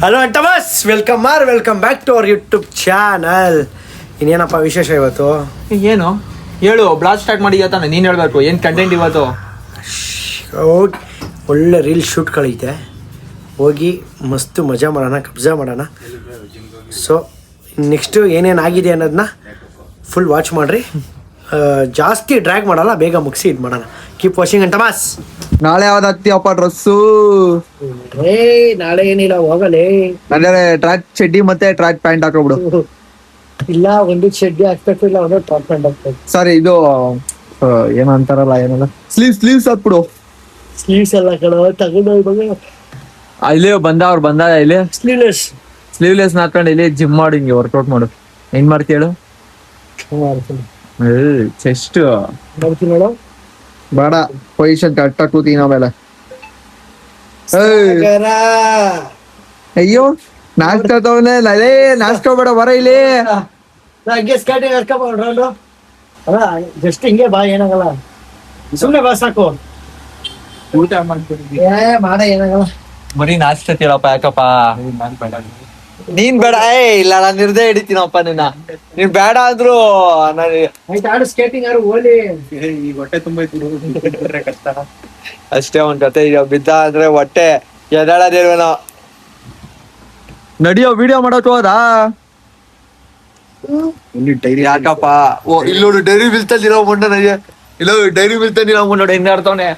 Hello ಅಂಟಮಸ್, welcome back to our YouTube channel. ಇನ್ನೇನಪ್ಪ ವಿಶೇಷ ಇವತ್ತು? ಏನು ಹೇಳು, ಬ್ಲಾಗ್ ಸ್ಟಾರ್ಟ್ ಮಾಡಿ ತಾನೆ, ನೀನು ಹೇಳ್ಬೇಕು ಏನು ಕಂಟೆಂಟ್ ಇವತ್ತು. ಹೋಗಿ ಒಳ್ಳೆ ರೀಲ್ ಶೂಟ್ಗಳೈತೆ, ಹೋಗಿ ಮಸ್ತು ಮಜಾ ಮಾಡೋಣ, ಕಬ್ಜಾ ಮಾಡೋಣ. ಸೊ ನೆಕ್ಸ್ಟು ಏನೇನಾಗಿದೆ ಅನ್ನೋದನ್ನ ಫುಲ್ ವಾಚ್ ಮಾಡಿರಿ. ಜಾಸ್ತಿ ಡ್ರ್ಯಾಗ್ ಮಾಡಲ್ಲ, ಬೇಗ ಮುಗಿಸಿ ಇದು ಮಾಡೋಣ. ಕೀಪ್ ವಾಚಿಂಗ್ ಅಂಟಮಸ್. ನಾಳೆ ಯಾವ್ದು ಹತ್ತಿಯಪ್ಪ ಡ್ರೆಸ್ಸು? ನಾಳೆ ಏನಿಲ್ಲ, ಹೋಗಲೇ. ಅಂದ್ರೆ ಟ್ರ್ಯಾಕ್ ಚಡ್ಡಿ ಮತ್ತೆ ಟ್ರ್ಯಾಕ್ ಪ್ಯಾಂಟ್ ಹಾಕೋಬಿಡು. ಇಲ್ಲ, ಒಂದು ಚಡ್ಡಿ ಹಾಕ್ಬೇಕು, ಇಲ್ಲ ಒಂದು ಟಾಪ್ ಪ್ಯಾಂಟ್ ಹಾಕ್ಬೇಕು. ಸಾರಿ, ಇದು ಏನೋ ಅಂತಾರಲ್ಲ, ಏನಲ್ಲ, ಸ್ಲೀವ್ಸ್ ಹಾಕ್ಬಿಡು. ಸ್ಲೀವ್ಸ್ ಎಲ್ಲ ಕಡೆ ತಗೊಂಡು ಇಲ್ಲಿ ಬಂದ ಇಲ್ಲಿ ಸ್ಲೀವ್ಲೆಸ್ ಹಾಕೊಂಡು ಇಲ್ಲಿ ಜಿಮ್ ಮಾಡಿ ಹಿಂಗೆ ವರ್ಕೌಟ್ ಮಾಡು. ಹೆಂಗ್ ಮಾಡ್ತಿ ಹೇಳು? ಚೆಸ್ಟ್ ಮಾಡ್ತೀನಿ ನೋಡು. ಬೇಡ, ಪೊಸಿಷನ್ ಕರೆಕ್ಟಾಗಿ ಕೂತೀನಿ ಆಮೇಲೆ. ಅಯ್ಯೋ, ನಾಷ್ಟ ತಗೊಂಡೆ ಅದೇ ನಾಷ್ಟ ಬೇಡ, ಬರ ಇಲ್ಲಿ. ಜಸ್ಟ್ ಹಿಂಗೆ ಬಾ, ಏನಾಗಲ್ಲ, ಸುಮ್ಮನೆ ಬಾ ಸಾಕು. ಊಟ ಮಾಡ್ತೀನಿ ಮಾಡ, ಏನಾಗಲ್ಲ. ಬರೀ ನಾಷ್ಟ ತಿಳಪ್ಪ, ಯಾಕಪ್ಪ? ನೀನ್ ಬೇಡ, ಇಲ್ಲ ನಾನು ನಿರ್ದೇ ಹಿಡಿತೀನಪ್ಪ ನಿನ್ನ. ನೀನ್ ಬೇಡ ಅಂದ್ರು ಆಡು ಸ್ಕೇಟಿಂಗ್ ಯಾರು ಓಲಿ. ಈ ಹೊಟ್ಟೆ ತುಂಬ ಕಷ್ಟ ಅಷ್ಟೇ. ಒಂದ್ ಕತೆ ಈಗ ಬಿದ್ದ ಅಂದ್ರೆ ಹೊಟ್ಟೆ ಎದಾಳದೇನೋ. ನಡಿಯೋ, ವಿಡಿಯೋ ಮಾಡಕ್ ಹೋದಾ? ಯಾಕಪ್ಪ? ಓ, ಇಲ್ಲೋಡು ಡೈರಿ ಬೀಳ್ತದಿರೋ ಮುಂಡ ನನಗೆ. ಇಲ್ಲ, ಡೈರಿ ಬೀಳ್ತದಿರೋ ಮುಂಡ ಹೆಂಗ ಆಡ್ತವನೆ.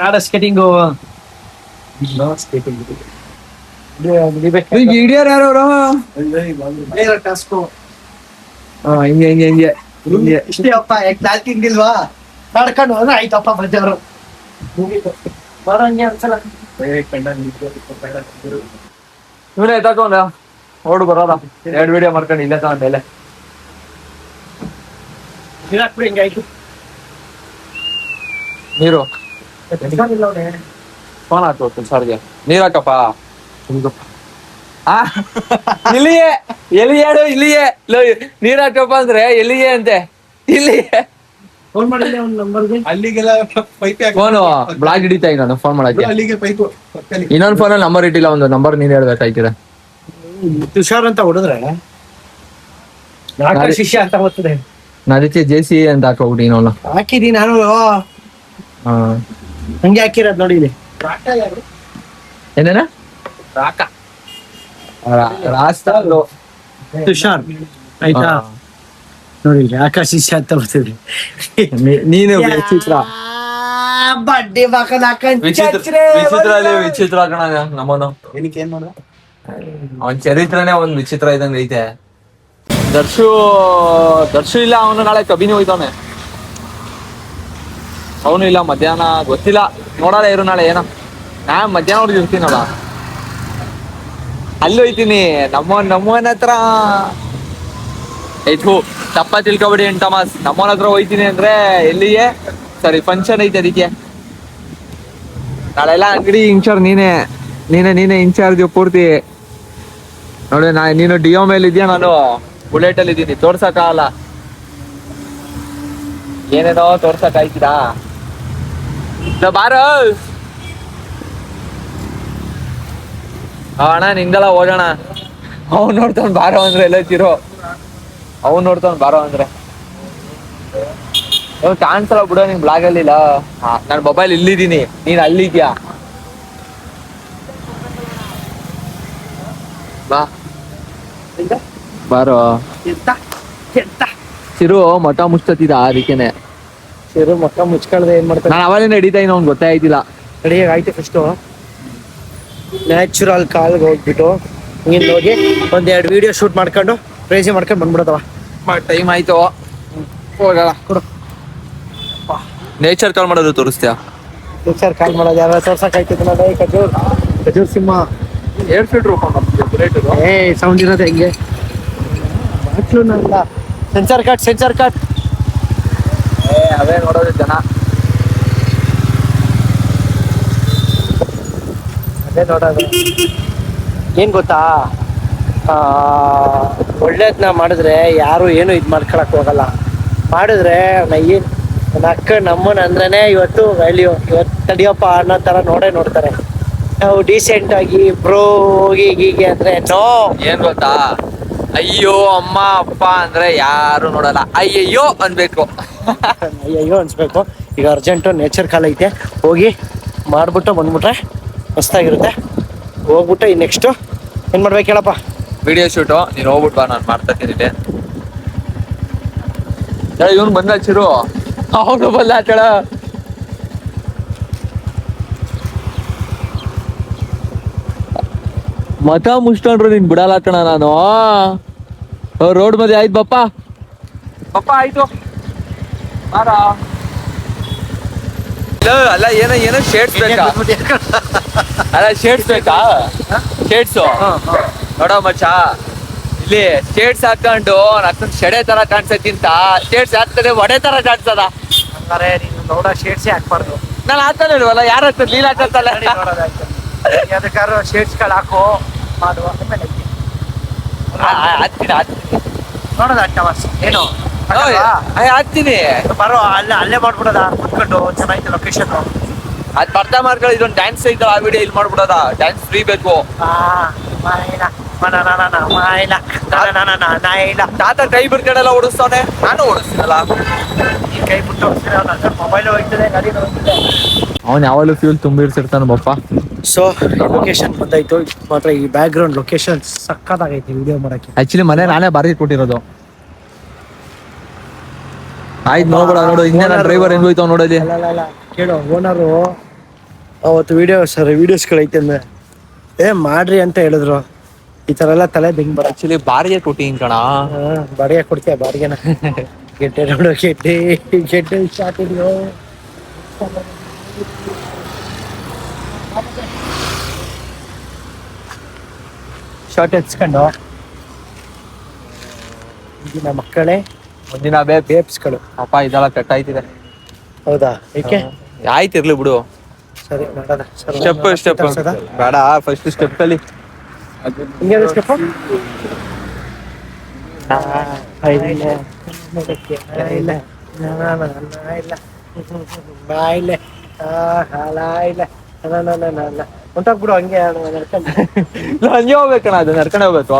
ಆಡ ಸ್ಕೇಟಿಂಗು ಹಿಡಿಯಾರ ಯಾರವ್ರು? ಹಿಂಗೆ ಹಿಂಗೆ ಹಿಂಗೆ ಇಷ್ಟೇ ಅಪ್ಪ. ಯಾಕೆ ತಿಂದಿಲ್ವಾ? ನಡ್ಕೊಂಡು ಹೋದ್ರೆ ಆಯ್ತಪ್ಪ, ಬಜ್ಜಾರು ಬರಂಗೆ ಅನ್ಸಲ್ಲ. ಇವನೇ ತಗೊಂಡ ಓಡು ಬರೋದ. 2 ವಿಡಿಯೋ ಮಾಡ್ಕೊಂಡು ಇಲ್ಲೇ ತಗೊಂಡ ಮೇಲೆ ಇರಾಕ್ಬಿಡಿ, ಹಿಂಗಾಯ್ತು. ನೀರು ಫೋನ್ ಹಾಕೋತು ಸರ್ಗೆ. ನೀರ್ ಹಾಕಪ್ಪ. ಇಲ್ಲಿಯೇ ಎಲ್ಲಿಯೇಡು, ಇಲ್ಲಿಯೇ ನೀರ್ ಹಾಕಪ್ಪ ಅಂದ್ರೆ ಎಲ್ಲಿಯೇ ಅಂತೆ. ಇಲ್ಲಿಯೇ ಫೋನ್ ಮಾಡಿಲ್ಲ ಒಂದು ನಂಬರ್ಗೆ. ಅಲ್ಲಿಗೆಲ್ಲ ಫೋನು ಬ್ಲಾಗ್ ಹಿಡಿತಾ ನಾನು ಫೋನ್ ಮಾಡಕ್ಕೆ. ಅಲ್ಲಿಗೆ ಪೈಪು ಇನ್ನೊಂದು ಫೋನಲ್ಲಿ ನಂಬರ್ ಇಟ್ಟಿಲ್ಲ, ಒಂದು ನಂಬರ್ ನೀನ್ ಹೇಳ್ಬೇಕಾಯ್ತಿರ. ತುಷಾರ್ ಅಂತ ಹೊಡೆದ್ರೆ ನಾಲ್ಕು ಶಿಷ್ಯ ಅಂತ ಹೋಗ್ತದೆ. ನಾ ಅದಕ್ಕೆ JC ಅಂತ ಹಾಕೋಬಿಟ್ಟು ಇನ್ನೊಂದು ಹಾಕಿದೀನಿ ನಾನು. ಹಂಗೆ ಹಾಕಿರೋದ್ ನೋಡಿ ಇಲ್ಲಿ. ಏನೇನ ತುಷಾರ್ ಆಯ್ತಾ ನೋಡಿ, ಆಕಾಶ ಶಿಷ್ಯ ಅಂತ ಬರ್ತಿದ್ರಿ. ನೀನು ವಿಚಿತ್ರ ಬಡ್ಡಿ ಮಕ್ಕಳ ವಿಚಿತ್ರ ಕಣ ನಮ್ಮನು. ಏನಕ್ಕೆ ಏನ್ ಮಾಡ್ದ? ಅವನ್ ಚರಿತ್ರನೇ ಒಂದ್ ವಿಚಿತ್ರ ಇದಂಗ ಐತೆ. ದರ್ಶು ಇಲ್ಲ, ಅವನು ನಾಳೆ ಕಬಿನಿ ಹೋಯ್ತವನೆ. ಅವನು ಇಲ್ಲ, ಮಧ್ಯಾಹ್ನ ಗೊತ್ತಿಲ್ಲ, ನೋಡಲ್ಲ ಇರು ನಾಳೆ ಏನೋ. ನಾ ಮಧ್ಯಾಹ್ನ ಅವ್ರಿಗೆ ಇರ್ತೀನಲ್ಲ, ಅಲ್ಲಿ ಹೋಯ್ತೀನಿ ನಮ್ಮವನ ಹತ್ರ. ಆಯ್ತು, ತಪ್ಪ ತಿಳ್ಕೊಬೇಡಿ ಟಮಾಸ್. ನಮ್ಮವನ ಹತ್ರ ಹೋಯ್ತೀನಿ ಅಂದ್ರೆ ಎಲ್ಲಿಗೆ? ಸರಿ, ಫಂಕ್ಷನ್ ಐತೆ ಅದಕ್ಕೆ. ನಾಳೆಲ್ಲ ಅಂಗಡಿ ಇನ್ಚಾರ್ಜ್ ನೀನೇ ಇನ್ಚಾರ್ಜ್ ಪೂರ್ತಿ ನೋಡಿ. ನೀನು ಡಿಯೋ ಮೇಲೆ ಇದೆಯಾ, ನಾನು ಬುಲೆಟ್ ಅಲ್ಲಿ ಇದ್ದೀನಿ. ತೋರ್ಸಕ್ಕಾಗಲ್ಲ, ಏನೇನೋ ತೋರ್ಸಕ್ ಆಯ್ತಿದಾ? ಬಾರ ಅಣ್ಣ, ನಿಂದಲ್ಲ, ಹೋಗೋಣ. ಅವ್ನು ನೋಡ್ತಾವ್ ಬಾರೋ ಅಂದ್ರೆ ಎಲ್ಲ ತಿರೋ. ಅವ್ನು ನೋಡ್ತಾವ್ ಬಾರೋ ಅಂದ್ರೆ ಕಾಣಿಸಲ್ಲ ಬಿಡೋ ನಿಂಗ್ ಬ್ಲಾಗ್ ಅಲ್ಲಿಲ್ಲ. ನಾನು ಮೊಬೈಲ್ ಇಲ್ಲಿದ್ದೀನಿ, ನೀನ್ ಅಲ್ಲಿದ್ಯಾ. ಬಾರೋ. ಚಿರು ಮಠ ಮುಚ್ಚತಿದ, ಅದಕ್ಕೇನೆ. ಸಿರು ಮಕ್ಕ ಮುಚ್ಕಳ್ದೆ ಏನ್ ಮಾಡ್ತಾರೆ? ನಾನು ಅವಾಗೇನೆ ಹಿಡಿತಾ ಇನ್ನು ಅವ್ನು ಗೊತ್ತಾಯ್ತಿಲ್ಲ. ರೆಡಿಯಾಗಿ ಆಯ್ತು. ಫಸ್ಟು ನ್ಯಾಚುರಲ್ ಕಾಲ್ಗೆ ಹೋಗ್ಬಿಟ್ಟು ಹಿಂಗೆ ಹೋಗಿ 1-2 ವಿಡಿಯೋ ಶೂಟ್ ಮಾಡ್ಕೊಂಡು ಪ್ರೈಸಿ ಮಾಡ್ಕೊಂಡು ಬಂದ್ಬಿಡೋದವ. ಟೈಮ್ ಆಯ್ತು, ಹೋಗಲ್ಲ. ಕೊಡು. ನೇಚರ್ ಕಾಲ್ ಮಾಡೋದು ತೋರಿಸ್ತೀಯಾ? ನೇಚರ್ ಕಾಲ್ ಮಾಡೋದು ಯಾರು ತೋರ್ಸಕ್ ಆಯ್ತಿತ್ತು ನೋಡಿ. ಖಜೂರ್ ಸಿಂಹ 2 ಫೀಟ್ ಬುಲೆಟ್. ಸೌಂಡ್ ಇರೋದು ಹೆಂಗೆ ಬಾಟ್ಲು ನಂದ. ಸೆನ್ಸರ್ ಕಟ್ ಅವೇ ನೋಡೋದು ಜನ. ಅದೇ ನೋಡೋದು. ಏನ್ ಗೊತ್ತಾ, ಒಳ್ಳೇದನ್ನ ಮಾಡಿದ್ರೆ ಯಾರು ಏನು ಇದು ಮಾಡ್ಕೊಳಕ್ ಹೋಗಲ್ಲ. ಮಾಡಿದ್ರೆ ನನ್ನ ಅಕ್ಕ ನಮ್ಮನ ಅಂದ್ರೇನೆ ಇವತ್ತು ವ್ಯಾಲ್ಯೂ. ಇವತ್ತು ತಡಿಯಪ್ಪ ಅನ್ನೋ ತರ ನೋಡೇ ನೋಡ್ತಾರೆ. ನಾವು ಡೀಸೆಂಟ್ ಆಗಿ ಬ್ರೋ ಹೀಗೆ ಅಂದ್ರೆ ನೋ. ಏನ್ ಗೊತ್ತಾ, ಅಯ್ಯೋ ಅಮ್ಮ ಅಪ್ಪ ಅಂದ್ರೆ ಯಾರು ನೋಡಲ್ಲ, ಅಯ್ಯಯ್ಯೋ ಅನ್ಬೇಕು. ಅಯ್ಯೋ ಅನ್ಸ್ಬೇಕು. ಈಗ ಅರ್ಜೆಂಟು ನೇಚರ್ ಕಾಲ್ ಐತೆ, ಹೋಗಿ ಮಾಡ್ಬಿಟ್ಟು ಬಂದ್ಬಿಟ್ರೆ ಮಸ್ತಾಗಿರುತ್ತೆ. ಹೋಗ್ಬಿಟ್ಟು ಈ ನೆಕ್ಸ್ಟು ಏನು ಮಾಡ್ಬೇಕು ಹೇಳಪ್ಪ? Video shoot. ನೀನು ಹೋಗ್ಬಿಟ್ಟು ಬಾ, ನಾನು ಮಾಡ್ತಾ ಇದ್ದೀನಿ. ಇವನು ಬಂದ ಚಿರು, ಅವನು ಬಂದ ಕೇಳ. ಮತ ಮುಚ್ಕೊಂಡ್ರು ನೀನ್ ಬಿಡಲ್ಲ ಕಣ ನಾನು. ರೋಡ್ ಮಧ್ಯೆ ಆಯ್ತು ಬಪ್ಪ ಪಪ್ಪ ಆಯ್ತು ಅಲ್ಲ ಏನೋ ಏನೋ ಶೇಡ್ಸ್ ಬೇಕಾ? ಅಲ್ಲ ಶೇಡ್ಸ್ ಬೇಕಾ? ಶೇಡ್ಸು ನೋಡೋ ಮಚ್ಚ, ಇಲ್ಲಿ ಶೇಡ್ಸ್ ಹಾಕೊಂಡು ಅಷ್ಟೊಂದು ಶೆಡೆ ತರ ಕಾಣಿಸಕ್ಕಿಂತ ಶೇಡ್ಸ್ ಹಾಕ್ತಾರೆ ಒಡೆ ತರ ಕಾಣಿಸದ. ಹಂಗಾರೆ ನೀನು ನೋಡ ಶೇಡ್ಸೇ ಹಾಕ್ಬಾರ್ದು. ನಾನು ಹಾಕ್ತಾನೆ ಇಲ್ವಲ್ಲ, ಯಾರು ಹಾಕ್ತಾರೆ? ನೀನ್ ಹಾಕತ್ತಲ್ಲ. ಅದಕ್ಕಾದ್ರು ಶೇಡ್ಸ್ಗಳು ಹಾಕು, ಮಾಡುವ ಆಮೇಲೆ ಹಾಕ್ತೀನಿ ನೋಡೋದ ಟವರ್ಸ್ ಏನು ಹಾಕ್ತೀನಿ. ಬರೋ ಅಲ್ಲೇ ಮಾಡ್ಬಿಡೋದ ಕುತ್ಕೊಂಡು. ಚೆನ್ನಾಗಿತ್ತು ಲೊಕೇಶನ್. ಅದ್ ಬರ್ತಾ ಮಾಡ್ಕೊಳ್ಳಿ. ಇದೊಂದು ಡ್ಯಾನ್ಸ್ ಐತಲ್ಲ, ಆ ವಿಡಿಯೋ ಇಲ್ಲಿ ಮಾಡ್ಬಿಡೋದ. ಡ್ಯಾನ್ಸ್ ಫ್ರೀ ಬೇಕು. ತಾತ ಕೈ ಬಿಡ್ಕಡೆಲ್ಲ ಓಡಿಸ್ತಾನೆ, ನಾನು ಓಡಿಸ್ತೀನಲ್ಲ. ಈ ಕೈ ಬಿಟ್ಟು ಮೊಬೈಲ್ ಹೋಗ್ತದೆ, ಗಾಡಿ ಹೋಗ್ತದೆ. ಅವನ್ ಯಾವಾಗಲೂ ಫ್ಯೂಲ್ ತುಂಬಿರ್ಸಿರ್ತಾನ ಬಪ್ಪ. ಸೊ ಲೊಕೇಶನ್ ಬಂದಾಯ್ತು. ಮಾತ್ರ ಈ ಬ್ಯಾಕ್ ಗ್ರೌಂಡ್ ಲೊಕೇಶನ್ ಸಕ್ಕತ್ತಾಗೈತಿ ವಿಡಿಯೋ ಮಾಡಕ್ಕೆ. ಆಕ್ಚುಲಿ ಮನೆ ನಾನೇ ಬಾರಿ ಕೊಟ್ಟಿರೋದು. ಆಯ್ತು ನೋಡ್ಬೇಡ, ನೋಡು ಹಿಂದೆ ನಾನು ಡ್ರೈವರ್ ಹೆಂಗ್ ಹೋಯ್ತಾವ್ ನೋಡಲಿ. ಅಲ್ಲ ಕೇಳು, ಓನರು ಅವತ್ತು ವಿಡಿಯೋಸ್ಗಳೈತೆ ಅಂದ್ರೆ ಮಾಡ್ರಿ ಅಂತ ಹೇಳಿದ್ರು. ಈ ತರ ಎಲ್ಲ ತಲೆ ಬೆಂಗ್ ಬರ. ಆಕ್ಚುಲಿ ಬಾರಿಗೆ ಕೊಟ್ಟಿನ್ ಕಣ. ಬಾಡಿಗೆ ಕೊಡ್ತೀಯ? ಬಾಡಿಗೆನ ಗೆಡ್ಡೆ ನೋಡು, ಗೆಡ್ಡೆ ಶಾರ್ಟ್ ಹಿಡಿಯೋ. ಶಾರ್ಟ್ ಎತ್ಸ್ಕೊಂಡು ಇಂದಿನ ಮಕ್ಕಳೇ ಮುಂದಿನ ಬೇಬ್ಸ್ಗಳು. ಅಪ್ಪ ಇದೆಲ್ಲ ಕಟ್ಟಾಯ್ತಿದೆ. ಹೌದಾ? ಏಕೆ? ಆಯ್ತಿರ್ಲಿ ಬಿಡು. ಸರಿ ಮಾಡೋಣ. ಸ್ಟೆಪ್ ಬೇಡ, ಫಸ್ಟ್ ಸ್ಟೆಪ್ ಕಲಿ. ಹಿಂಗೆ ಸ್ಟೆಪ್ ಹೊಂಟೋಗ್ಬಿಡು ಹಂಗೆ ಹಂಗೆ ಹೋಗ್ಬೇಕಣ್ಣ, ಅದು ನಡ್ಕೊಂಡು ಹೋಗ್ಬೇಕು.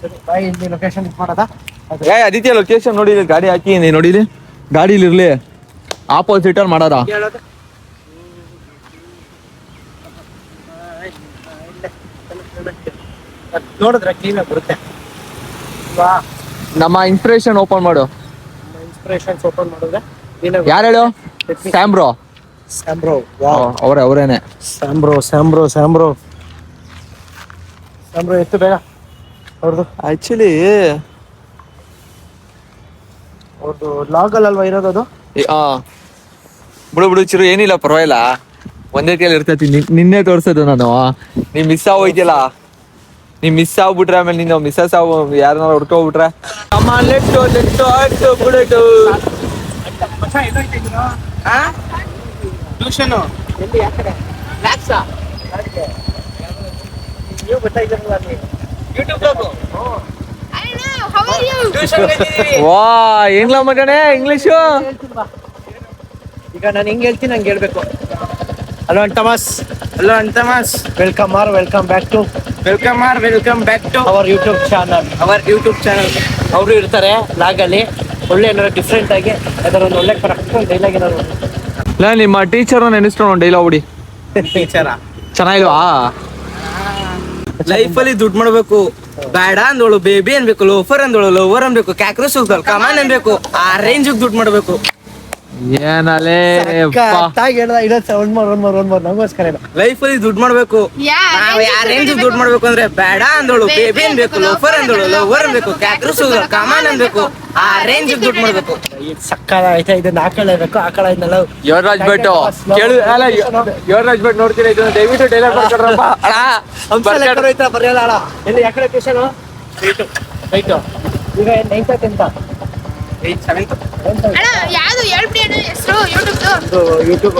ಸರಿ ಬಾಯ್. ಇಲ್ಲಿ ಲೊಕೇಶನ್ ಮಾಡೋದಾ? ಆದಿತ್ಯ ಲೊಕೇಶನ್ ನೋಡಿ, ಗಾಡಿ ಹಾಕಿ ನೋಡಿಲಿ. ಗಾಡಿಲಿ ಇರ್ಲಿ, ಆಪೋಸಿಟ್ ಅಲ್ಲಿ ಮಾಡೋದ. ನೋಡಿದ್ರೆ ಕ್ಲೀನಾಗಿ ಬರುತ್ತೆ. ನಮ್ಮ ಇನ್ಸ್ಪಿರೇಷನ್ ಓಪನ್ ಮಾಡು. ಇನ್ಸ್ಪಿರೇಷನ್ಸ್ ಓಪನ್ ಮಾಡಿದ್ರೆ ಯಾರು ಹೇಳು? ಸ್ಯಾಂಬ್ರೋ. ಅವ್ರೇನೆ ಸ್ಯಾಂಬ್ರೋ ಎತ್ತು ಬೇಗ. ಅವ್ರದ್ದು ಆಕ್ಚುಲಿ ಅವ್ರದ್ದು ಲಾಗಲ್ ಅಲ್ವಾ ಇರೋದು ಅದು? ಬಿಡು ಚಿರು, ಏನಿಲ್ಲ ಪರವಾಗಿಲ್ಲ. ಒಂದೇ ಕೈಯಲ್ಲಿ ಇರ್ತೈತಿ. ನಿನ್ನೆ ತೋರ್ಸೋದು ನಾನು. ನೀ ಮಿಸ್ ಆಗೋಯ್ತಿಲ್ಲ. ನೀ ಮಿಸ್ ಆಗ್ಬಿಟ್ರೆ ಆಮೇಲೆ ನೀನು ಮಿಸ್ಸಸ್ ಯಾರನ್ನ ಹುಡ್ಕೋಬಿಟ್ರೆ ವಾ ಏನ್ಲ ಮಗನೇ ಇಂಗ್ಲಿಷು. ಈಗ ನಾನು ಹೆಂಗ್ ಹೇಳ್ತೀನಿ ಹಂಗೆ ಹೇಳ್ಬೇಕು. ಹಲೋ ಅಂತಮಾಸ್. Welcome back to our YouTube channel. ಅವರು ಇರ್ತಾರೆ ಲಾಗಲ್ಲಿ. ಒಳ್ಳೆ ಏನಾದ್ರು ಡಿಫ್ರೆಂಟ್ ಆಗಿ ಯಾವ್ದಾದ್ರು ಒಂದು ಒಳ್ಳೆ ಕರೆಕ್ಟ್ ಡೈಲಾಗ್ ಏನಾದ್ರು. ಇಲ್ಲ ನಿಮ್ಮ ಟೀಚರ್ ನೆನೆಸ್ಕೊಂಡು ಡೈಲಾಗ್ ಹೊಡಿ. ಚೆನ್ನಾಗಿಲ್ವಾ? ಲೈಫಲ್ಲಿ ದುಡ್ಡು ಮಾಡ್ಬೇಕು. ಬೇಡ ಅಂದೋಳು ಬೇಬಿ ಅನ್ಬೇಕು, ಲೋಫರ್ ಅಂದೋಳು ಲೋವರ್ ಅನ್ಬೇಕು, ಕ್ಯಾಕ್ರೋಸ್ ಹೋಗ್ದಳು ಕಮಾನ್ ಅನ್ಬೇಕು. ಆ ರೇಂಜ್ ದುಡ್ಡು ಮಾಡ್ಬೇಕು. ಏನಲೇ ನಮಗೋಸ್ಕರ ಲೈಫಲ್ಲಿ ದುಡ್ಡು ಮಾಡ್ಬೇಕು. ನಾವ್ ಯಾವ ರೇಂಜ್ ದುಡ್ಡು ಮಾಡ್ಬೇಕು ಅಂದ್ರೆ ಬೇಡ ಅಂದೋಳು ಬೇಬಿ ಅನ್ಬೇಕು, ಲೋಫರ್ ಅಂದೋಳು ಲೋವರ್ ಅನ್ಬೇಕು, ಕ್ಯಾಕ್ರೋಸ್ ಹೋಗ್ದಳು ಕಮಾನ್ ಅನ್ಬೇಕು. ಆ ರೇಂಜ್ ದುಡ್ಡು ಮಾಡ್ಬೇಕು. ಸಕ್ಕದ ಆಯ್ತಾ? ಇದನ್ನ ಹಾಕೊಳ್ಳೇಬೇಕು. ಹಾಕೊಳ್ಳೋದ್ನೆಲ್ಲ ಯುವರಾಜ್ ಭಟ್ ಕೇಳು. ಅಲ್ಲ ಯುವರಾಜ್ ಭಟ್ ನೋಡ್ತೀನಿ, ಇದನ್ನ ದಯವಿಟ್ಟು ಡೈಲಾಗ್ ಮಾಡ್ಕೊಡ್ರಪ್ಪ. ಬರೆಯಲ್ಲ ಅಲ್ಲ. ಎಲ್ಲಿ ಯಾಕಡೆ ಟ್ಯೂಷನ್ ರೈಟು. ಈಗ 9th 10th? 7th. ಯಾವುದು ಹೇಳ್ಬಿಡಿ ಅಣ್ಣ ಹೆಸರು ಯೂಟ್ಯೂಬ್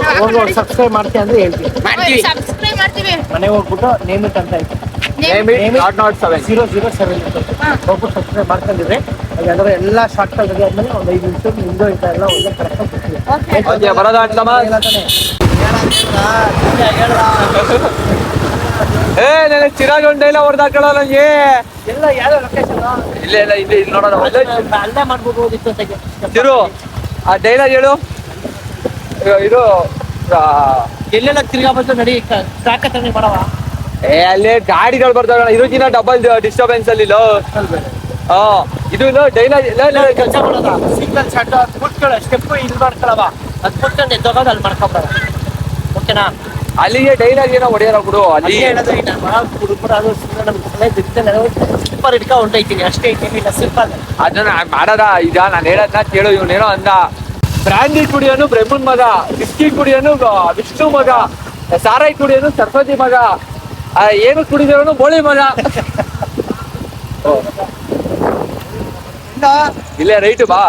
ಸಬ್ಸ್ಕ್ರೈಬ್ ಮಾಡ್ತೀವಿ ಅಂದ್ರೆ ಹೇಳ್ತೀವಿ. ಸಬ್ಸ್ಕ್ರೈಬ್ ಮಾಡ್ತೀವಿ. ಮನೆಗೆ ಹೋಗ್ಬಿಟ್ಟು ನೇಮ್ ಇಟ್ ಅಂತ ಐತೆ. not 7 007 ಹೋಗ್ಬಿಟ್ಟು ಸಬ್ಸ್ಕ್ರೈಬ್ ಮಾಡ್ಕೊಂಡಿದ್ರೆ ಯಾಕಂದ್ರೆ ಎಲ್ಲ ಶಾರ್ಟ್ ಕಲ್ ಆದ್ಮೇಲೆ ಒಂದು 5 ನಿಮಿಷ ಹಿಂದೋ ಇಂತ ಎಲ್ಲ ಒಳ್ಳೆ ಕರೆಕ್ಟ್ ಬರೋದ ಏ ನನಗೆ ಚಿರಾಗ್ ಒಂದು ಡೈಲಾಗ್ ಹೊಡೆದಾಕಳ ನಂಗೆ. ಎಲ್ಲ ಯಾವ ಲೊಕೇಶನ್ ಇಲ್ಲ ಇಲ್ಲ ಇಲ್ಲಿ ಇಲ್ಲಿ ನೋಡೋಣ. ಅಲ್ಲೇ ಮಾಡ್ಬೋದಿತ್ತು ಚಿರು ಆ ಡೈಲಾಗ್ ಹೇಳು. ಇದು ಎಲ್ಲೆಲ್ಲ ತಿರ್ಗಾ ಬಂದು ನಡಿ ಸಾಕತ್ತನೆ ಮಾಡವ. ಅಲ್ಲೇ ಗಾಡಿಗಳು ಬರ್ತಾವ. ಇದಕ್ಕಿನ್ನ ಡಬಲ್ ಡಿಸ್ಟರ್ಬೆನ್ಸ್ ಅಲ್ಲಿ ಇಲ್ಲ. ಹಾ ಇದು ಇಲ್ಲ ಡೈಲಾಗ್ ಕೆಲಸ ಮಾಡೋದ ಸಿಂಗಲ್ ಶಾಟ್ ಕುಟ್ಕೊಳ್ಳೋ ಸ್ಟೆಪ್ ಇದು ಮಾಡ್ಕೊಳವ. ಅದು ಕುಟ್ಕೊಂಡು ಎದ್ದೋಗೋದು ಅಲ್ಲಿ ಮಾಡ್ಕೊಬಾರ. ಓಕೆನಾ? ಅಲ್ಲಿಗೆ ಡೈಲಾಗ್ ಏನೋ ಹೊಡೆಯಲ್ಲ ಬಿಡು. ಅಲ್ಲಿ ಹೇಳೋದು ಅದು ಸೂಪರ್ ಹಿಡ್ಕ ಹೊಂಟೈತೀನಿ ಅಷ್ಟೇ. ಏನಿಲ್ಲ ಸಿಂಪಲ್. ಅದನ್ನ ಮಾಡದ ಈಗ ನಾನು ಹೇಳದ್ನ ಕೇಳು. ಇವನೇನೋ ಅಂದ ಬ್ರಾಂಡಿ ಕುಡಿಯೋನು ಬ್ರಹ್ಮನ್ ಮಗ, ವಿಸ್ಕಿ ಕುಡಿಯೋನು ವಿಷ್ಣು ಮಗ, ಸಾರಾಯಿ ಕುಡಿಯೋನು ಸರಸ್ವತಿ ಮಗ, ಏನು ಕುಡಿದಿರೋನು ಬೋಳಿ ಮಗ. ಇಲ್ಲೇ ರೈಟ್ ಬಾ.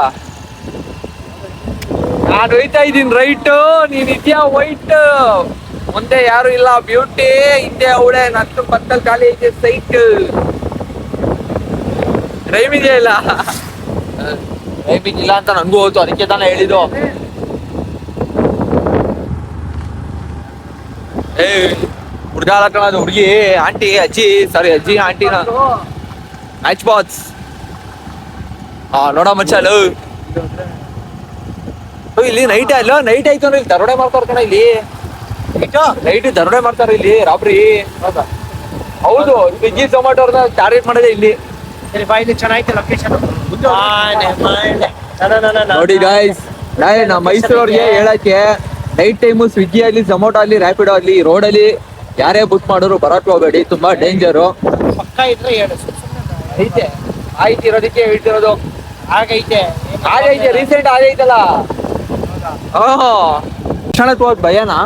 ನಾನು ಒಯ್ತಾ ಇದ್ದೀನಿ ರೈಟ್, ನೀನ್ ಇದೆಯಾ ವೈಟ್. ಮುಂದೆ ಯಾರು ಇಲ್ಲ ಬ್ಯೂಟಿ, ಹಿಂದೆ ಅವಳೆ. ನತ್ತು ಪಕ್ಕದಲ್ಲಿ ಖಾಲಿ ಐತೆ ಸೈಟ್. ರೈಮಿಂಗ್ ಇಲ್ಲ. ರೈಮಿಂಗ್ ಇಲ್ಲ ಅಂತ ನಂಗೂ ಹೋಯ್ತು, ಅದಕ್ಕೆ ತಾನೇ ಹೇಳಿದ್ದು. ಏ ಹುಡ್ಗ ಕಣದು ಹುಡುಗಿ ಆಂಟಿ ಅಜ್ಜಿ ಸಾರಿ ಅಜ್ಜಿ ಆಂಟಿನ ಮ್ಯಾಚ್ ಬಾಕ್ಸ್. ನೋಡ ಮಚ್ಚ ಇಲ್ಲಿ ನೈಟ್ ಅಲ್ಲ, ನೈಟ್ ಆಯ್ತು ಅಂದ್ರೆ ಇಲ್ಲಿ ದರೋಡೆ ಮಾಡ್ತಾರ ಕಣ. ಇಲ್ಲಿ ನೈಟ್ ದರೋಡೆ ಮಾಡ್ತಾರ ಇಲ್ಲಿ, ರಾಬ್ರಿ. ಹೌದು, ಸ್ವಿಗ್ಗಿ ಝೊಮ್ಯಾಟೊ ಅವ್ರನ್ನ ಟಾರ್ಗೆಟ್ ಮಾಡಿದೆ ಇಲ್ಲಿ. ಸರಿ ಬಾ, ಇಲ್ಲಿ ಚೆನ್ನಾಗಿತ್ತು ಲೊಕೇಶನ್. ನೋಡಿ ಗೈಸ್, ನಾ ಮೈಸೂರವ್ರಿಗೆ ಹೇಳಕ್ಕೆ ನೈಟ್ ಟೈಮು ಸ್ವಿಗ್ಗಿ ಅಲ್ಲಿ ಝೊಮ್ಯಾಟೊ ಅಲ್ಲಿ ರ್ಯಾಪಿಡೋ ಅಲ್ಲಿ ರೋಡಲ್ಲಿ ಯಾರೇ ಬುಕ್ ಮಾಡೋರು ಬರಕ್ ಹೋಗ್ಬೇಡಿ, ತುಂಬಾ ಡೇಂಜರು. ಪಕ್ಕ ಇದ್ರೆ ಹೇಳು. ಐತೆ ಆಯ್ತು ಇರೋದಕ್ಕೆ ಹೇಳ್ತಿರೋದು. ಆಗೈತೆ ರೀಸೆಂಟ್ ಆಗೈತಲ್ಲ. ಸ್ಮಶಾನಕ್ಕೆ ಹೋಗ್ ಭಯನಾ?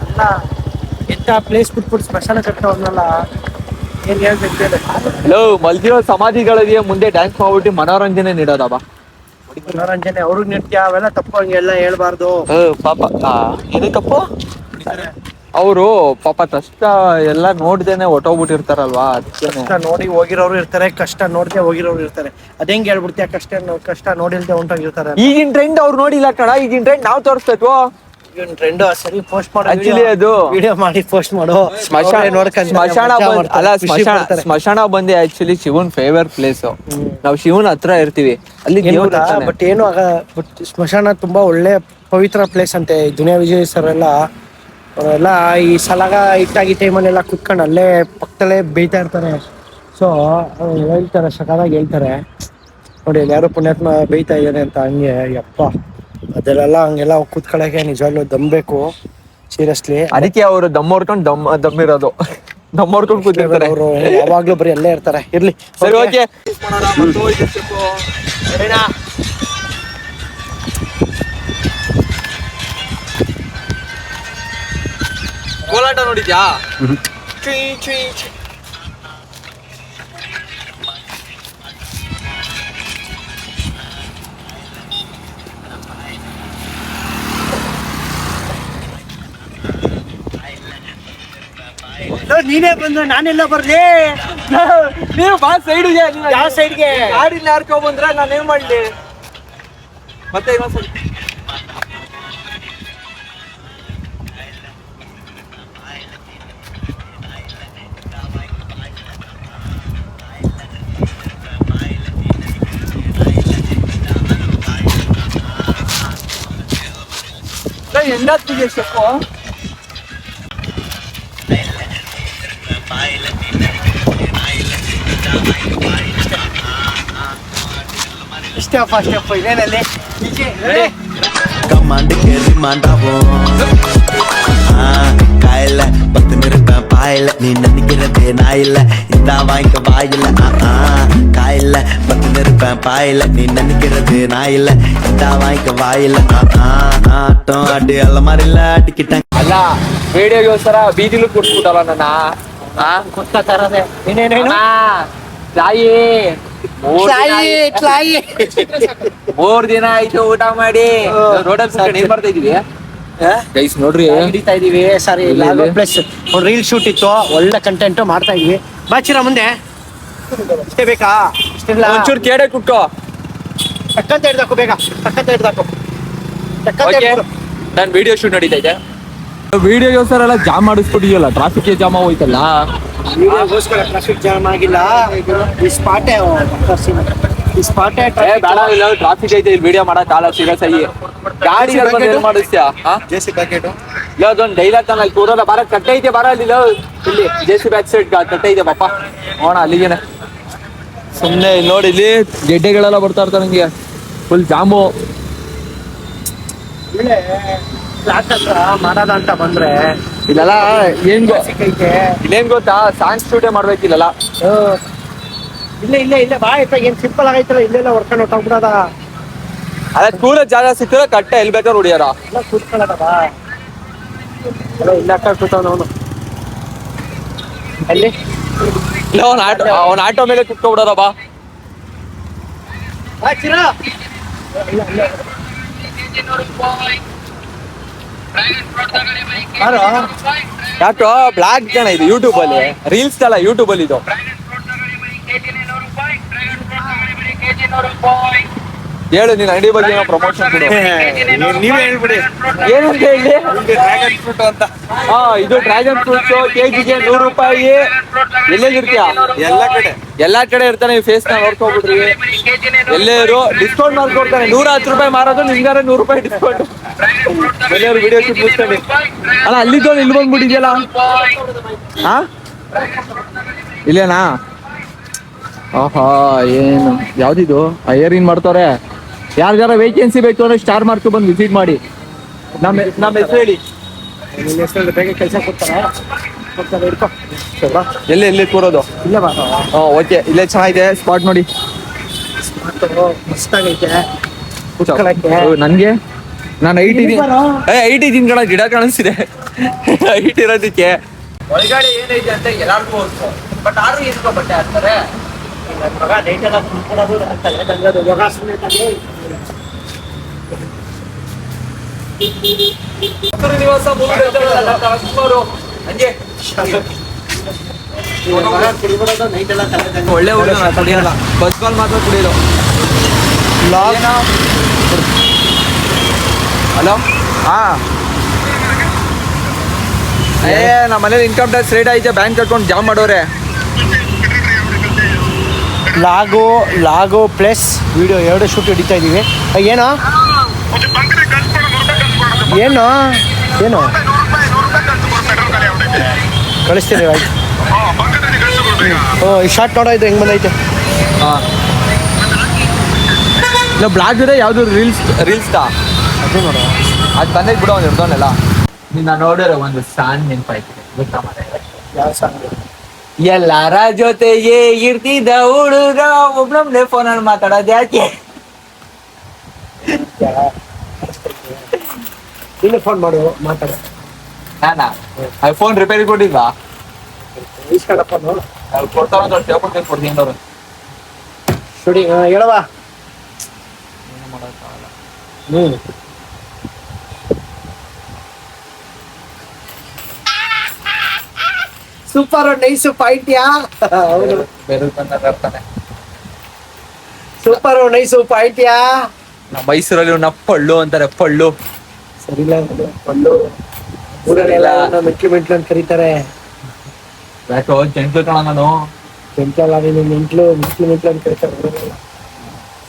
ಅಲ್ಲ, ಎಂತ ಪ್ಲೇಸ್ ಬಿಟ್ಬಿಟ್ಟು ಸ್ಮಶಾನ ಕಟ್ಟೋದ್ನಲ್ಲ, ಏನ್ ಹೇಳ್ಬೇಕು ಹೇಳು. ಹಲೋ, ಮಲ್ಗಿರೋ ಸಮಾಧಿಗಳಿಗೆ ಮುಂದೆ ಡ್ಯಾನ್ಸ್ ಮಾಡ್ಬಿಟ್ಟು ಮನೋರಂಜನೆ ನೀಡೋದವ. ಮನೋರಂಜನೆ ಅವ್ರಿಗೆ ನೃತ್ಯ ಅವೆಲ್ಲ ತಪ್ಪು, ಹಂಗೆಲ್ಲ ಹೇಳ್ಬಾರ್ದು. ಪಾಪ ಇದು ತಪ್ಪು. ಅವರು ಪಾಪ ಕಷ್ಟ ಎಲ್ಲ ನೋಡ್ದೇನೆ ಹೊಟ್ಟೋಗ್ಬಿಟ್ಟಿರ್ತಾರಲ್ವಾ, ಅದಕ್ಕೆ ಕಷ್ಟ ನೋಡಿ ಹೋಗಿರೋರು ಇರ್ತಾರೆ, ಕಷ್ಟ ನೋಡ್ದೆ ಹೋಗಿರೋರು ಇರ್ತಾರೆ. ಅದೇಂಗ್ ಹೇಳ್ಬಿಡ್ತೀಯ, ಕಷ್ಟ ನೋಡಿಲ್ದೆ ಹೊಂಟೋಗಿರ್ತಾರೆ. ಈಗಿನ ಟ್ರೆಂಡ್ ಅವ್ರು ನೋಡಿಲ್ಲ ಕಣ. ಈಗಿನ ಟ್ರೆಂಡ್ ನಾವ್ ತೋರಿಸ್ಬೇಕು. ಈಗಿನ ಟ್ರೆಂಡ್ ಸರಿ ಪೋಸ್ಟ್ ಮಾಡೋ, ಆಕ್ಚುಲಿ ಅದು ವಿಡಿಯೋ ಮಾಡಿ ಪೋಸ್ಟ್ ಮಾಡೋ. ಸ್ಮಶಾನ ಬಂದಿ ಆಕ್ಚುಲಿ ಶಿವನ್ ಫೇವರ್ ಪ್ಲೇಸ್. ನಾವು ಶಿವನ್ ಹತ್ರ ಇರ್ತೀವಿ ಅಲ್ಲಿ. ಬಟ್ ಏನು ಬಟ್ ಸ್ಮಶಾನ ತುಂಬಾ ಒಳ್ಳೆ ಪವಿತ್ರ ಪ್ಲೇಸ್ ಅಂತೆ. ದುನಿಯಾ ವಿಜಯ್ ಸರ್ ಎಲ್ಲ ಈ ಸಲಾಗ ಇಟ್ಟಾಗಿ ಟೈಮಲ್ಲೆಲ್ಲ ಕುತ್ಕೊಂಡು ಅಲ್ಲೇ ಪಕ್ಕದಲ್ಲೇ ಬೇಯ್ತಾ ಇರ್ತಾರೆ. ಸೊ ಹೇಳ್ತಾರೆ, ಸಕಾಲಾಗಿ ಹೇಳ್ತಾರೆ ನೋಡಿ, ಯಾರೋ ಪುಣ್ಯಾತ್ಮ ಬೇಯ್ತಾ ಇದ್ದಾನೆ ಅಂತ. ಹಂಗೆ ಯಪ್ಪ, ಅದೆಲ್ಲ ಹಂಗೆಲ್ಲ ಕೂತ್ಕೊಳ್ಳೋಕೆ ನಿಜವಾಗ್ಲೂ ದಮ್ಬೇಕು, ಸೀರಿಯಸ್ಲಿ. ಅದಕ್ಕೆ ಅವರು ದಮ್ ಹೊಡ್ಕೊಂಡು ದಮ್ಮಿರೋದು, ದಮ್ ಹೊಡ್ಕೊಂಡು ಕೂತಿರ್ತಾರೆ. ಅವರು ಯಾವಾಗ್ಲೂ ಬರೀ ಅಲ್ಲೇ ಇರ್ತಾರೆ. ಇರ್ಲಿ, ಸರಿ ಓಕೆ. ಕೋಲಾಟ ನೋಡಿದ್ಯಾ? ನೀನೇ ಬಂದು ನಾನೆಲ್ಲ ಬರ್ಲಿ? ನೀವು ಬಾ ಸೈಡ್ಗೆ. ಯಾವ ಸೈಡ್ಗೆ? ಗಾಡಿನ ಯಾರ್ಕೊ ಬಂದ್ರೆ ನಾನು ಏನ್ ಮಾಡ್ಲಿ ಮತ್ತೆ? ಇನ್ನೊಂದ್ಸಲ ಎಂದಾಗ್ತಿದೆ ಸ್ವಲ್ಪ. ಸ್ಟೆಪ್ ಇದೇನಲ್ಲಿ கமாண்டு கேரி மாண்டாவும் காயில பத்து நிறுப்பேன் பாயில நீ நினைக்கிறதே நான் இல்ல இந்த வாய்க்க வாயில காயில பத்து நிறுப்பேன் பாயில நீ நினைக்கிறது நான் இல்ல இந்த வாய்க்க வாயில ஆட்டம் ஆடி அல்ல மாதிரி இல்ல ஆட்டிக்கிட்டேன். ಅಲ್ಲ, ರೇಡಿಯೋಗೋಸ್ಕರ ಬೀದಿಲು ಕೊಡ್ಸ್ಬಿಟ್ಟಲ್ಲ ನನ್ನ. ಗೊತ್ತಾ ತರದೆ ತಾಯಿ 3 ದಿನ ಆಯ್ತು ಊಟ ಮಾಡಿ. ರೋಡಲ್ಲಿ ಏನ್ ಮಾಡ್ತಾ ಇದೀವಿ ಗೈಸ್ ನೋಡ್ರಿ, ಹಿಡಿತಾ ಇದೀವಿ. ಸಾರಿ, ಪ್ಲಸ್ ಒಂದು ರೀಲ್ ಶೂಟ್ ಇತ್ತು, ಒಳ್ಳೆ ಕಂಟೆಂಟ್ ಮಾಡ್ತಾ ಇದೀವಿ. ಬಾಚಿರ ಮುಂದೆ ಇಷ್ಟೇ ಬೇಕಾ? ಇಷ್ಟೆಲ್ಲ ಒಂಚೂರು ಕೇಡೆ ಕುಟ್ಕೋ. ಟಕ್ಕಂತ ಹಿಡ್ದಾಕು, ಬೇಗ ಟಕ್ಕಂತ ಹಿಡ್ದಾಕು. ನನ್ ವಿಡಿಯೋ ಶೂಟ್ ನಡೀತಾ ಇದೆ. ವಿಡಿಯೋಗೋಸ್ಕರ ಎಲ್ಲ ಜಾಮ್ ಮಾಡಿಸ್ಬಿಟ್ಟಿದ್ಯಲ್ಲ, ಟ್ರಾಫಿಕ್ ಜಾಮ್ ಆಗೋಯ್ತಲ್ಲ. ವಿಡಿಯೋಗೋಸ್ಕರ ಟ್ರಾಫಿಕ್ ಜಾಮ್ ಆಗಿಲ್ಲ, ಈ ಸ್ಪಾಟೇ ಈ ಸ್ಪಾಟೇ ಟ್ರಾಫಿಕ್ ಐತೆ, ಇಲ್ಲಿ ವಿಡಿಯೋ ಮಾಡಕ್ ಆಗಲ್ಲ ಸೀರಿಯಸ್ ಆಗಿ. ಗಾಡಿ ಮಾಡಿಸ್ತೀಯಾ? ಇಲ್ಲ ಅದೊಂದು ಡೈಲಾಗ್ ತಾನ ಅಲ್ಲಿ ಕೂರೋದ ಬಾರ ಕಟ್ಟೈತೆ, ಬಾರ ಅಲ್ಲಿ ಇಲ್ಲಿ JCB ಬ್ಯಾಕ್ ಸೈಡ್ ಕಟ್ಟೈತೆ ಪಾಪ. ಹೋಣ ಅಲ್ಲಿಗೇನೆ ಸುಮ್ಮನೆ ನೋಡಿ, ಇಲ್ಲಿ ಗೆಡ್ಡೆಗಳೆಲ್ಲ ಬರ್ತಾ ಇರ್ತಾರೆ ನಂಗೆ, ಫುಲ್ ಜಾಮು. ಮಾಡೋದ ಅಂತ ಬಂದ್ರೆ ಇಲ್ಲೆಲ್ಲ ಸಿಕ್ಕೈತೆ. ಇಲ್ಲೇನ್ ಗೊತ್ತಾ, ಸಾಂಗ್ ಸ್ಟುಡಿಯೋ ಮಾಡ್ಬೇಕಿಲ್ಲಲ್ಲ. ಇಲ್ಲ ಬಾ ಆಯ್ತಾ, ಏನ್ ಸಿಂಪಲ್ ಆಗೈತಲ್ಲ, ಇಲ್ಲೆಲ್ಲ ಹೊರ್ಕೊಂಡು ಹೊಟ್ಟೋಗ್ಬಿಡೋದ. ಅದೇ ಕೂಲ ಜಾಗ ಸಿಕ್ಕಿದ್ರೆ ಕಟ್ಟೆ ಎಲ್ಲಿ ಬೇಕಾದ್ರೆ ಹೊಡಿಯಾರ. ಇಲ್ಲ ಕೂತ್ಕೊಳ್ಳೋದ ಬಾ, ಇಲ್ಲ ಕೂತವನ ಅವನು ಅಲ್ಲಿ. ಇಲ್ಲ ಅವ್ನ ಆಟೋ ಮೇಲೆ ಕುತ್ಕೊಬಿಡೋದ ಬಾ. ಯಾಕೋ ಬ್ಲಾಗ್ ಜನ ಇದು ಯೂಟ್ಯೂಬ್ ಅಲ್ಲಿ, ರೀಲ್ಸ್ ಅಲ್ಲ ಯೂಟ್ಯೂಬ್ ಅಲ್ಲಿ ಇದು. ಹೇಳು ನೀನ್ ಅಂಗಡಿ ಬಗ್ಗೆ ಪ್ರಮೋಷನ್ ಕೊಡು. ನೀವೇ ಹೇಳ್ಬಿಡಿ ಏನಂತ ಹೇಳಿ. ಡ್ರ್ಯಾಗನ್ ಫ್ರೂಟ್ ಅಂತ. ಇದು ಡ್ರ್ಯಾಗನ್ ಫ್ರೂಟ್ಸ್ ಕೆಜಿಗೆ 100 ರೂಪಾಯಿ. ಎಲ್ಲೆಲ್ಲಿರ್ತೀಯ? ಎಲ್ಲಾ ಕಡೆ ಇರ್ತಾನೆ. ಫೇಸ್ ನ ನೋಡ್ಕೊಬಿಡ್ರಿ, ಎಲ್ಲೇ ಇರು ಡಿಸ್ಕೌಂಟ್ ಮಾಡ್ಕೊಡ್ತಾನೆ. 110 ರೂಪಾಯಿ ಮಾರೋದು, ನಿಮ್ಗಾರ 100 ರೂಪಾಯಿ ಡಿಸ್ಕೌಂಟ್. ಎಲ್ಲರೂ ವಿಡಿಯೋ ಶೂಟ್ ಮುಗಿಸ್ತಾನೆ. ಅಲ್ಲ ಅಲ್ಲಿದ್ದು ಇಲ್ಲಿ ಬಂದ್ಬಿಟ್ಟಿದ್ಯಲ್ಲ. ಹಾ ಇಲ್ಲೇನಾ? ಆಹಾ ಏನು ಯಾವ್ದಿದು ಇಯರ್ ಇನ್ ಮಾಡ್ತಾರೆ. ಯಾರ್ಯಾರ ವೇಕೆನ್ಸಿ ಬೇಕು ಅಂದ್ರೆ ಸ್ಟಾರ್ ಮಾರ್ಕ್ ಬಂದು ವಿಸಿಟ್ ಮಾಡಿ. ನಮ್ಮ ಹೆಸರು ಹೇಳಿ. ಬೇಗ ಕೆಲಸ ಕೊಡ್ತಾರೆ. ಎಲ್ಲಿ ಕೂರೋದು? ಇಲ್ಲ ಬಾ, ಓಕೆ, ಇಲ್ಲೇ ಚೆನ್ನಾಗಿದೆ ಸ್ಪಾಟ್ ನೋಡಿ. ಮಸ್ತಾಗೈತೆ. ನನ್ಗೆ ನಾನು ಐಟ್ ಇದೀನಿ ಕಣ, ಗಿಡ ಕಾಣಿಸ್ತಿದೆ ಐಟ್ ಇರೋದಕ್ಕೆ. ಒಳಗಡೆ ಏನೈತೆ ಅಂತ ಎಲ್ಲಾರ್ಗೂ ಹೋಗ್ತು, ಬಟ್ ಆದ್ರೂ ಏನ್ಕೋ ಬಟ್ಟೆ ಹಾಕ್ತಾರೆ. ನಿವಾಸ ಹಂಗೆ ಒಳ್ಳೆ ಹುಡುಗ ಕುಡಿಯಲ್ಲ, ಬಸ್ ಕಾಲ್ ಮಾತ್ರ ಕುಡಿಯೋದು. ಹಲೋ, ಹಾ ನಮ್ಮ ಮನೇಲಿ ಇನ್ಕಮ್ ಟ್ಯಾಕ್ಸ್ ರೇಟ್ ಐತೆ, ಬ್ಯಾಂಕ್ ಅಕೌಂಟ್ ಜಾಮ್ ಮಾಡೋರೆ. ಲಾಗೋ ಪ್ಲಸ್ ವಿಡಿಯೋ 2 ಶೂಟ್ ಹಿಡಿತಾ ಇದೀವಿ. ಏನೋ ಕಳಿಸ್ತೀನಿ ಆಯ್ತು. ಈ ಶಾರ್ಟ್ ನೋಡೋ ಇದು ಹೆಂಗ್ ಬಂದೈತೆ. ಇಲ್ಲ ಬ್ಲಾಗ್ ಇದೆ ಯಾವ್ದು ರೀಲ್ಸ್ತಾ ಅದು ನೋಡ, ಅದು ಬಂದೈತೆ ಬಿಡೋ, ಅವ್ನು ಇರ್ತಾನೆಲ್ಲ. ನಿನ್ನ ನೋಡಿದ್ರೆ ಒಂದು ಸಾಂಗ್ ನೆನಪಾಯ್ತು ಗೊತ್ತಾ? ಯಾವ ಸಾಂಗ್? ಎಲ್ಲಾರ ಜೊತೆಗೆ ಇರ್ತಿದ್ದ ಹುಡುಗ ಒಬ್ನೊಬ್ನೆ ಫೋನಲ್ಲಿ ಮಾತಾಡೋದು ಯಾಕೆ? ಇನ್ನು ಫೋನ್ ಮಾಡು, ಮಾತಾಡ. ನಾನಾ ಫೋನ್ ರಿಪೇರಿ ಕೊಟ್ಟಿಲ್ವಾ? ಫೋನು ಕೊಡ್ತೀನಿ ಅವ್ರು. ಶೂಟಿಂಗ್ ಹೇಳವಾ. ಸೂಪರ್ ನೈಸ್ ಪಾಯಿಂಟ್ಯಾ. ಹೌದು, ಸೂಪರ್ ನೈಸ್ ಪಾಯಿಂಟ್ಯಾ. ನಮ್ಮ ಮೈಸೂರಲ್ಲಿ ಪಳ್ಳು ಅಂತಾರೆ, ಪಳ್ಳು. ಸರಿಲ್ಲ ಪಳ್ಳು. ಊರಲ್ಲೆಲ್ಲ ಮೆಟ್ಲು ಅಂತ ಕರೀತಾರೆ. ಯಾಕೋ ಜಂಟ್ಲು ಕಣ ನಾನು. ಜಂಟ್ಲಲ್ಲ ನೀನು, ಮೆಟ್ಲು ಅಂತ ಕರೀತಾರೆ.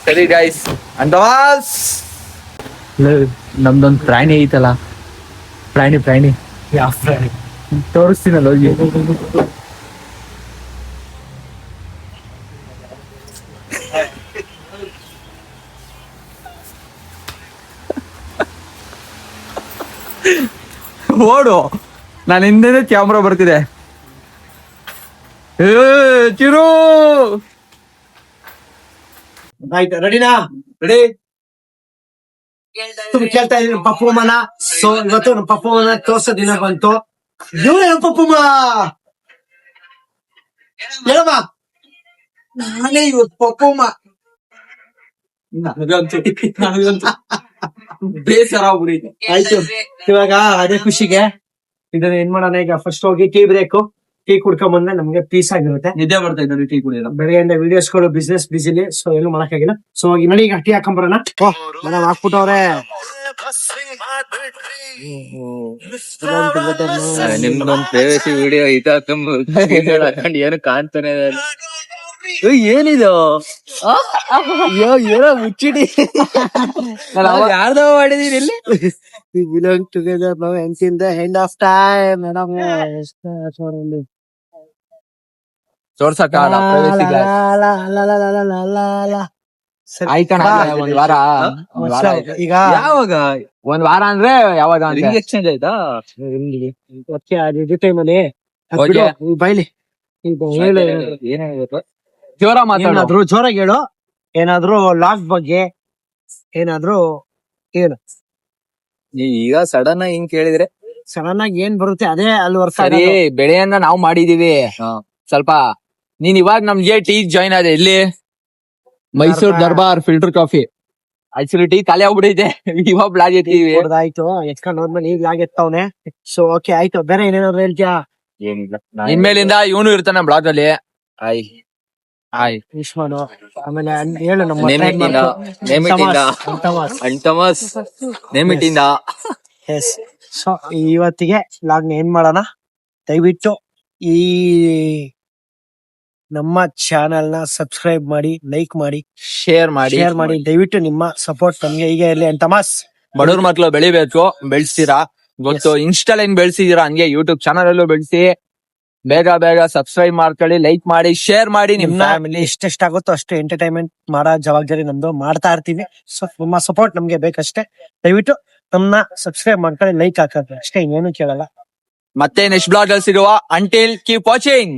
ಸರಿ ಗೈಸ್, ಅಂಡವಾಸ್ ನಮ್ದೊಂದು ಪ್ರಾಣಿ ಐತಲ್ಲ, ಪ್ರಾಣಿ ಯಾವ ಪ್ರಾಣಿ ತೋರಿಸ್ತೀನಲ್ಲ ಹೋಗಿ. ಓಡು, ನಾನು ಹಿಂದೆ ಕ್ಯಾಮ್ರಾ ಬರ್ತಿದೆ. ಚಿರು ಆಯ್ತು, ರೆಡಿನಾ? ರೆಡಿ. ಕೇಳ್ತಾ ಇದೀನಿ ಪಪ್ಪುಮ್ಮನ. ಸೊ ಇವತ್ತು ನಮ್ಮ ಪಪ್ಪುಮ್ಮನ ತೋರ್ಸೋ ದಿನ ಬಂತು. ಇವರೇ ನಮ್ಮ ಪಪ್ಪುಮ್ಮ. ಹೇಳಮ್ಮ. ನಾನೇ ಇವತ್ತು ಪಪ್ಪುಮ್ಮ. ಬೇಸರ ಆಗ್ಬಿಡಿ. ಆಯ್ತು, ಇವಾಗ ಅದೇ ಖುಷಿಗೆ ಇದನ್ನ ಏನ್ ಮಾಡೋಣ, ಈಗ ಫಸ್ಟ್ ಹೋಗಿ ಟೀ ಬ್ರೇಕು, ಟೀ ಕುಡ್ಕೊಂಡ್ ಬಂದ್ರೆ ನಮ್ಗೆ ಪೀಸ್ ಆಗಿರುತ್ತೆ. ನಿದ್ದೆ ಬರ್ತಾ ಇದ್ದಾರೆ ಟೀ ಕುಡಿಯೋಣ. ಬೆಳಗ್ಗೆಯಿಂದ ವಿಡಿಯೋಸ್ಗಳು ಬಿಸ್ನೆಸ್ ಬಿಸಿಲಿ, ಸೊ ಏನು ಮಾಡಕ್ಕಾಗಿಲ್ಲ. ಸೊ ಈಗ ನಡಿ, ಈಗ ಟೀ ಹಾಕೊಂಬರೋಣ. ಮೇಡಮ್ ಹಾಕ್ಬಿಟ್ಟವ್ರೆ. ನಿಮ್ದೊಂದ್ ಪ್ರೈವೇಸಿ ವಿಡಿಯೋ ಇದಾಕೊಂಡು ಏನು ಕಾಣ್ತಾನೆ ಇಲ್ಲ. ಏನಿದು ಅಯ್ಯೋ ಏನೋ ಮುಚ್ಚಿಡಿ ಯಾರ್ದೋ ಮಾಡಿದೀನಿ ಇಲ್ಲಿ. We belong together now until the end of time. Madam. ತೋರ್ಸಕ್ಕಾಗಲ್ಲ ಪ್ರೈವೇಸಿ ಗ್ಲಾಸ್. ಆಯ್ತಣ್ಣ ಒಂದ್ ವಾರ ಈಗ ಯಾವಾಗ ಒಂದ್ ವಾರ ಅಂದ್ರೆ ಯಾವಾಗ ಎಕ್ಸ್ಚೇಂಜ್ ಆಯ್ತಾ? Okay. ಬೈಲಿ ಏನಾಗುತ್ತೆ ಜೋರ ಮಾತಾಡೋದು. ಏನಾದ್ರು ಜೋರಾಗಿ ಹೇಳು. ಏನಾದ್ರು ಲಾಕ್ ಬಗ್ಗೆ ಏನಾದ್ರು ಹೇಳು. ಈಗ ಸಡನ್ ಹಿಂಗ್ ಕೇಳಿದ್ರೆ ಸಡನ್ ಆಗಿ ಏನ್ ಬರುತ್ತೆ ಅದೇ ಅಲ್ಲಿ ವರ್ಕ್ ಸರಿ. ಬೆಳೆಯನ್ನ ನಾವು ಮಾಡಿದೀವಿ ಸ್ವಲ್ಪ. ನೀನ್ ಇವಾಗ ನಮ್ಗೆ ಟೀ ಜಾಯಿನ್ ಆದೆ ಇಲ್ಲಿ ಮೈಸೂರ್ ದರ್ಬಾರ್ ಫಿಲ್ಟರ್ ಕಾಫಿ. ಆಕ್ಚುಲಿ ಟೀ ಖಾಲಿ ಆಗ್ಬಿಟ್ಟೈತೆ. ಇವಾಗ ಬ್ಲಾಗ್ ಎತ್ತೀವಿ. ಆಯ್ತು ಎತ್ಕೊಂಡ್ ಹೋದ್ಮೇಲೆ ಈಗ ಆಗತ್ತವನೆ. ಸೊ ಓಕೆ ಆಯ್ತು. ಬೇರೆ ಏನೇನಾದ್ರು ಹೇಳ್ತೀಯಾ? ಇನ್ಮೇಲಿಂದ ಇವನು ಇರ್ತಾನೆ ಬ್ಲಾಗ್ ಅಲ್ಲಿ. ಆಯ್ ವಿಶ್ವನು ಆಮೇಲೆ ಹೇಳು ನಮ್ಮ ನೇಮಿಟಿಂದ. ಎಸ್. ಸೊ ಇವತ್ತಿಗೆ ಲಾಗ್ ಏನ್ ಮಾಡೋಣ, ದಯವಿಟ್ಟು ಈ ನಮ್ಮ ಚಾನೆಲ್ ನ ಸಬ್ಸ್ಕ್ರೈಬ್ ಮಾಡಿ, ಲೈಕ್ ಮಾಡಿ, ಶೇರ್ ಮಾಡಿ. ದಯವಿಟ್ಟು ನಿಮ್ಮ ಸಪೋರ್ಟ್ ನಮ್ಗೆ ಹೀಗೆ ಇರ್ಲಿ ಅಂತ ಮಾಸ್. ಬಡವ್ರ ಮಕ್ಳು ಬೆಳಿಬೇಕು, ಬೆಳೆಸ್ತೀರಾ ಗೊತ್ತು. ಇನ್ಸ್ಟಾಲ್ ಹೆಂಗ್ ಬೆಳೆಸಿದೀರಾ ಹಂಗೆ ಯೂಟ್ಯೂಬ್ ಚಾನಲ್ ಅಲ್ಲೂ ಬೆಳೆಸಿ. ಬೇಗ ಸಬ್ಸ್ಕ್ರೈಬ್ ಮಾಡ್ಕೊಳ್ಳಿ, ಲೈಕ್ ಮಾಡಿ, ಶೇರ್ ಮಾಡಿ. ನಿಮ್ ಫ್ಯಾಮಿಲಿ ಎಷ್ಟೆಷ್ಟಾಗುತ್ತೋ ಅಷ್ಟು ಎಂಟರ್ಟೈನ್ಮೆಂಟ್ ಮಾಡೋ ಜವಾಬ್ದಾರಿ ನಮ್ದು, ಮಾಡ್ತಾ ಇರ್ತೀವಿ. ಸೊ ನಿಮ್ಮ ಸಪೋರ್ಟ್ ನಮ್ಗೆ ಬೇಕಷ್ಟೇ. ದಯವಿಟ್ಟು ನಮ್ನ ಸಬ್ಸ್ಕ್ರೈಬ್ ಮಾಡ್ಕೊಳ್ಳಿ, ಲೈಕ್ ಹಾಕೋದು ಅಷ್ಟೇ, ಇನ್ನೇನು ಕೇಳಲ್ಲ. ಮತ್ತೆ ನೆಕ್ಸ್ಟ್ ಬ್ಲಾಗ್ ಅಲ್ಲಿ ಸಿಗುವ. Until keep watching.